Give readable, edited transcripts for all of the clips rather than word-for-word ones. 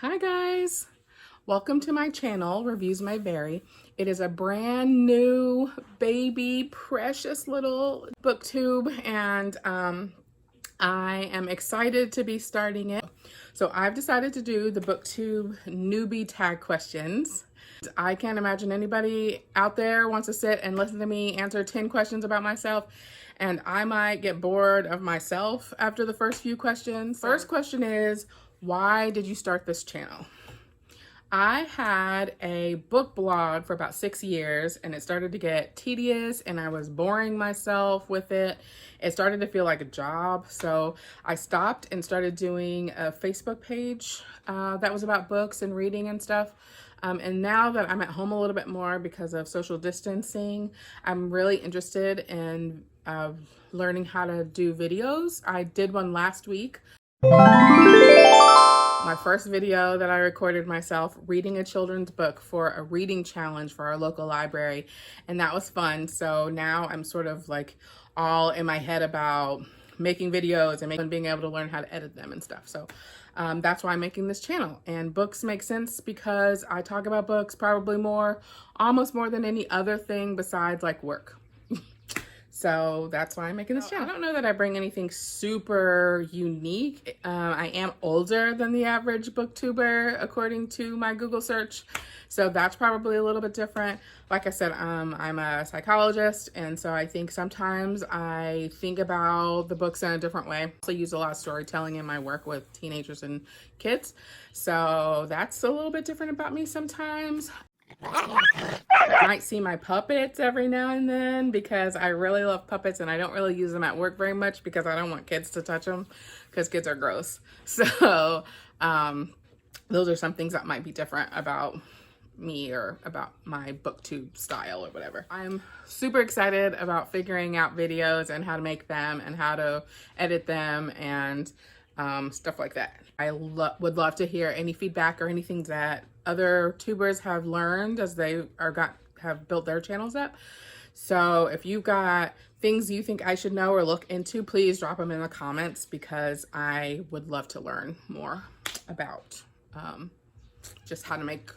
Hi guys, welcome to my channel, Reviews May Vary. It is a brand new baby precious little booktube and I am excited to be starting it. So I've decided to do the booktube newbie tag questions. I can't imagine anybody out there wants to sit and listen to me answer 10 questions about myself, and I might get bored of myself after the first few questions. First question is, why did you start this channel? I had a book blog for about 6 years and it started to get tedious and I was boring myself with it. It started to feel like a job. So I stopped and started doing a Facebook page that was about books and reading and stuff. And now that I'm at home a little bit more because of social distancing, I'm really interested in learning how to do videos. I did one last week. My first video that I recorded myself reading a children's book for a reading challenge for our local library, and that was fun. So now I'm sort of like all in my head about making videos and being able to learn how to edit them and stuff. So that's why I'm making this channel. And books make sense because I talk about books probably almost more than any other thing besides like work. So that's why I'm making this channel. I don't know that I bring anything super unique. I am older than the average booktuber according to my Google search. So that's probably a little bit different. Like I said, I'm a psychologist, and so I think sometimes I think about the books in a different way. I also use a lot of storytelling in my work with teenagers and kids. So that's a little bit different about me sometimes. You might see my puppets every now and then because I really love puppets and I don't really use them at work very much because I don't want kids to touch them because kids are gross. So those are some things that might be different about me or about my booktube style or whatever. I'm super excited about figuring out videos and how to make them and how to edit them and stuff like that. I would love to hear any feedback or anything that other tubers have learned as they have built their channels up. So if you've got things you think I should know or look into, please drop them in the comments because I would love to learn more about just how to make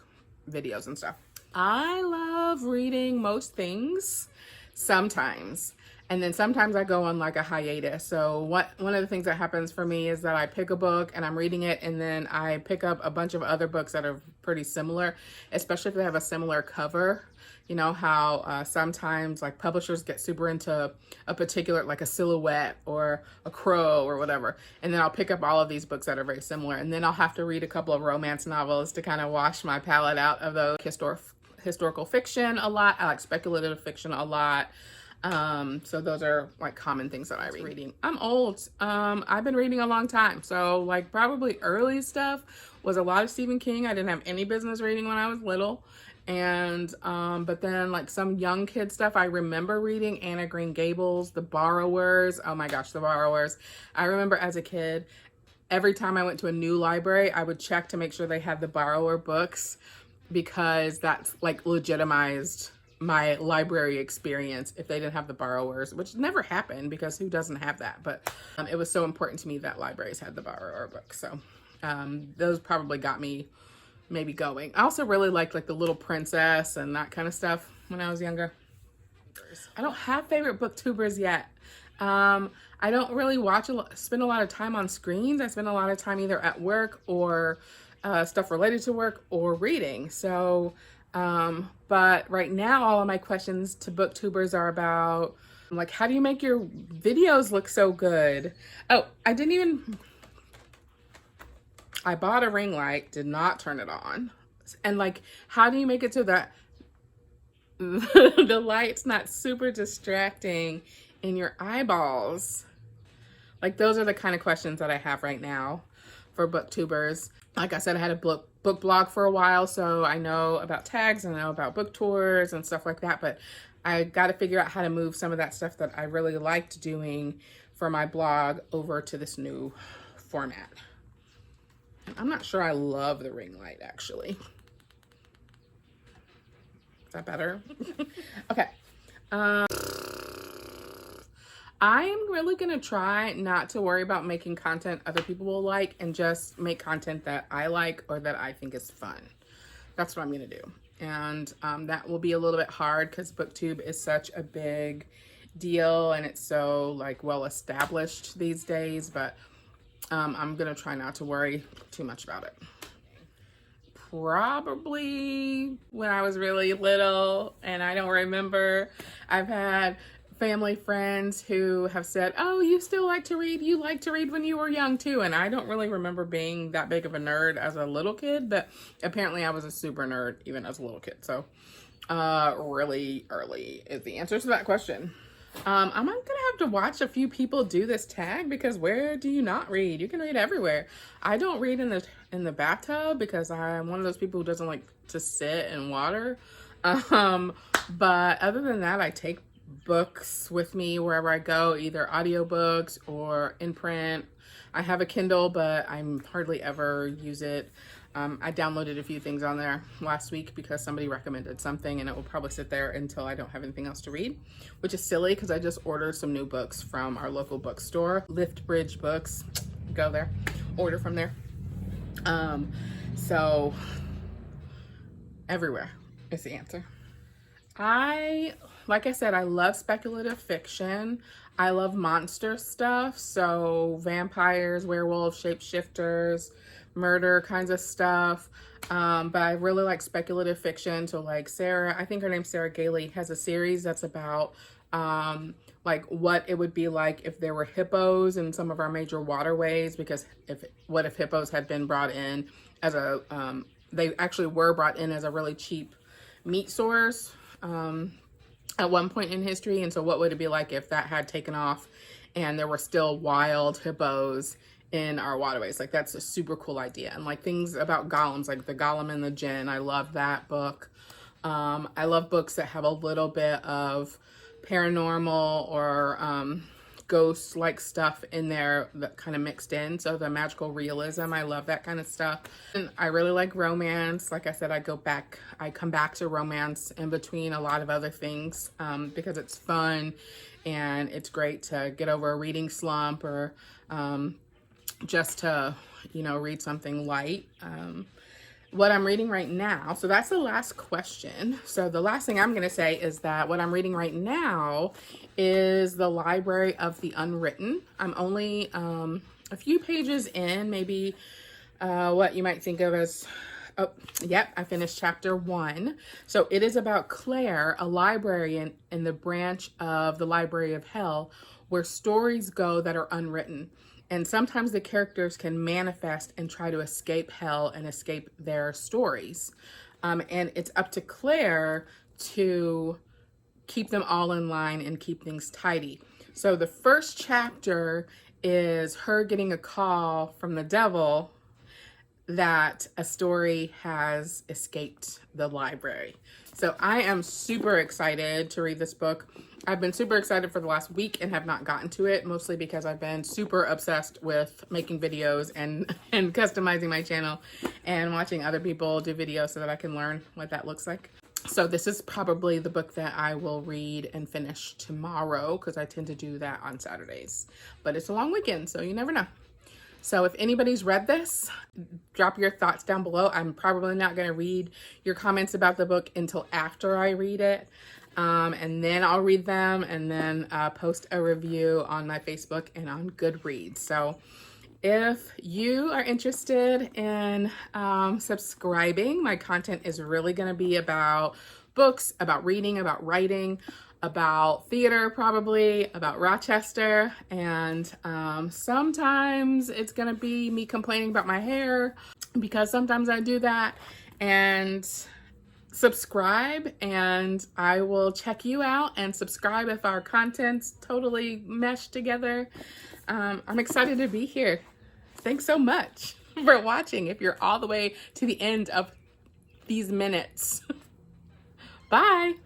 videos and stuff. I love reading most things sometimes. And then sometimes I go on like a hiatus. So one of the things that happens for me is that I pick a book and I'm reading it, and then I pick up a bunch of other books that are pretty similar, especially if they have a similar cover. You know how sometimes like publishers get super into a particular, like a silhouette or a crow or whatever. And then I'll pick up all of these books that are very similar. And then I'll have to read a couple of romance novels to kind of wash my palate out of those. Historical fiction a lot. I like speculative fiction a lot. So those are like common things that I read. Reading. I'm old. I've been reading a long time. So like probably early stuff was a lot of Stephen King. I didn't have any business reading when I was little. And, but then like some young kid stuff, I remember reading Anna Green Gables, The Borrowers. Oh my gosh, The Borrowers. I remember as a kid, every time I went to a new library, I would check to make sure they had the Borrower books because that's like legitimized my library experience if they didn't have the Borrowers, which never happened because who doesn't have that? But it was so important to me that libraries had the Borrower books. So those probably got me maybe going. I also really liked like The Little Princess and that kind of stuff when I was younger. I don't have favorite booktubers yet. I don't really spend a lot of time on screens. I spend a lot of time either at work or stuff related to work or reading. So but right now all of my questions to booktubers are about like, how do you make your videos look so good? Oh, I bought a ring light, did not turn it on. And like, how do you make it so that the light's not super distracting in your eyeballs? Like, those are the kind of questions that I have right now for booktubers. Like I said, I had a book blog for a while, so I know about tags and I know about book tours and stuff like that, but I got to figure out how to move some of that stuff that I really liked doing for my blog over to this new format. I'm not sure I love the ring light, actually. Is that better? Okay. I'm really gonna try not to worry about making content other people will like and just make content that I like or that I think is fun. That's what I'm gonna do. And that will be a little bit hard because booktube is such a big deal and it's so like well established these days, but I'm gonna try not to worry too much about it. Probably when I was really little, and I don't remember. I've had family friends who have said, oh, you still like to read? You liked to read when you were young too. And I don't really remember being that big of a nerd as a little kid, but apparently I was a super nerd even as a little kid. So really early is the answer to that question. I'm gonna have to watch a few people do this tag because where do you not read? You can read everywhere. I don't read in the bathtub because I'm one of those people who doesn't like to sit in water. But other than that, I take books with me wherever I go, either audiobooks or in print. I have a Kindle, but I'm hardly ever use it. I downloaded a few things on there last week because somebody recommended something, and it will probably sit there until I don't have anything else to read, which is silly because I just ordered some new books from our local bookstore, Lift Bridge Books. Go there, order from there. So everywhere is the answer. Like I said, I love speculative fiction. I love monster stuff, so vampires, werewolves, shapeshifters, murder kinds of stuff. But I really like speculative fiction. So like Sarah, I think her name's Sarah Gailey, has a series that's about like what it would be like if there were hippos in some of our major waterways, because what if hippos had been brought in as a, they actually were brought in as a really cheap meat source at one point in history. And so what would it be like if that had taken off and there were still wild hippos in our waterways? Like, that's a super cool idea. And like things about golems, like the Golem and the Djinn, I love that book. I love books that have a little bit of paranormal or ghost like stuff in there that kind of mixed in. So the magical realism, I love that kind of stuff. And I really like romance. Like I said, I come back to romance in between a lot of other things because it's fun and it's great to get over a reading slump or just to, read something light. What I'm reading right now, so that's the last question. So the last thing I'm going to say is that what I'm reading right now is The Library of the Unwritten. I'm only a few pages in, maybe what you might think of as, I finished chapter 1. So it is about Claire, a librarian in the branch of the Library of Hell, where stories go that are unwritten. And sometimes the characters can manifest and try to escape hell and escape their stories. And it's up to Claire to keep them all in line and keep things tidy. So the first chapter is her getting a call from the devil that a story has escaped the library. So I am super excited to read this book. I've been super excited for the last week and have not gotten to it, mostly because I've been super obsessed with making videos and customizing my channel and watching other people do videos so that I can learn what that looks like. So this is probably the book that I will read and finish tomorrow because I tend to do that on Saturdays. But it's a long weekend, so you never know. So if anybody's read this, drop your thoughts down below. I'm probably not going to read your comments about the book until after I read it. And then I'll read them and then post a review on my Facebook and on Goodreads. So if you are interested in subscribing, my content is really going to be about books, about reading, about writing, about theater, probably about Rochester, and sometimes it's gonna be me complaining about my hair because sometimes I do that. And subscribe and I will check you out, and subscribe if our content's totally meshed together. I'm excited to be here. Thanks so much for watching if you're all the way to the end of these minutes. Bye.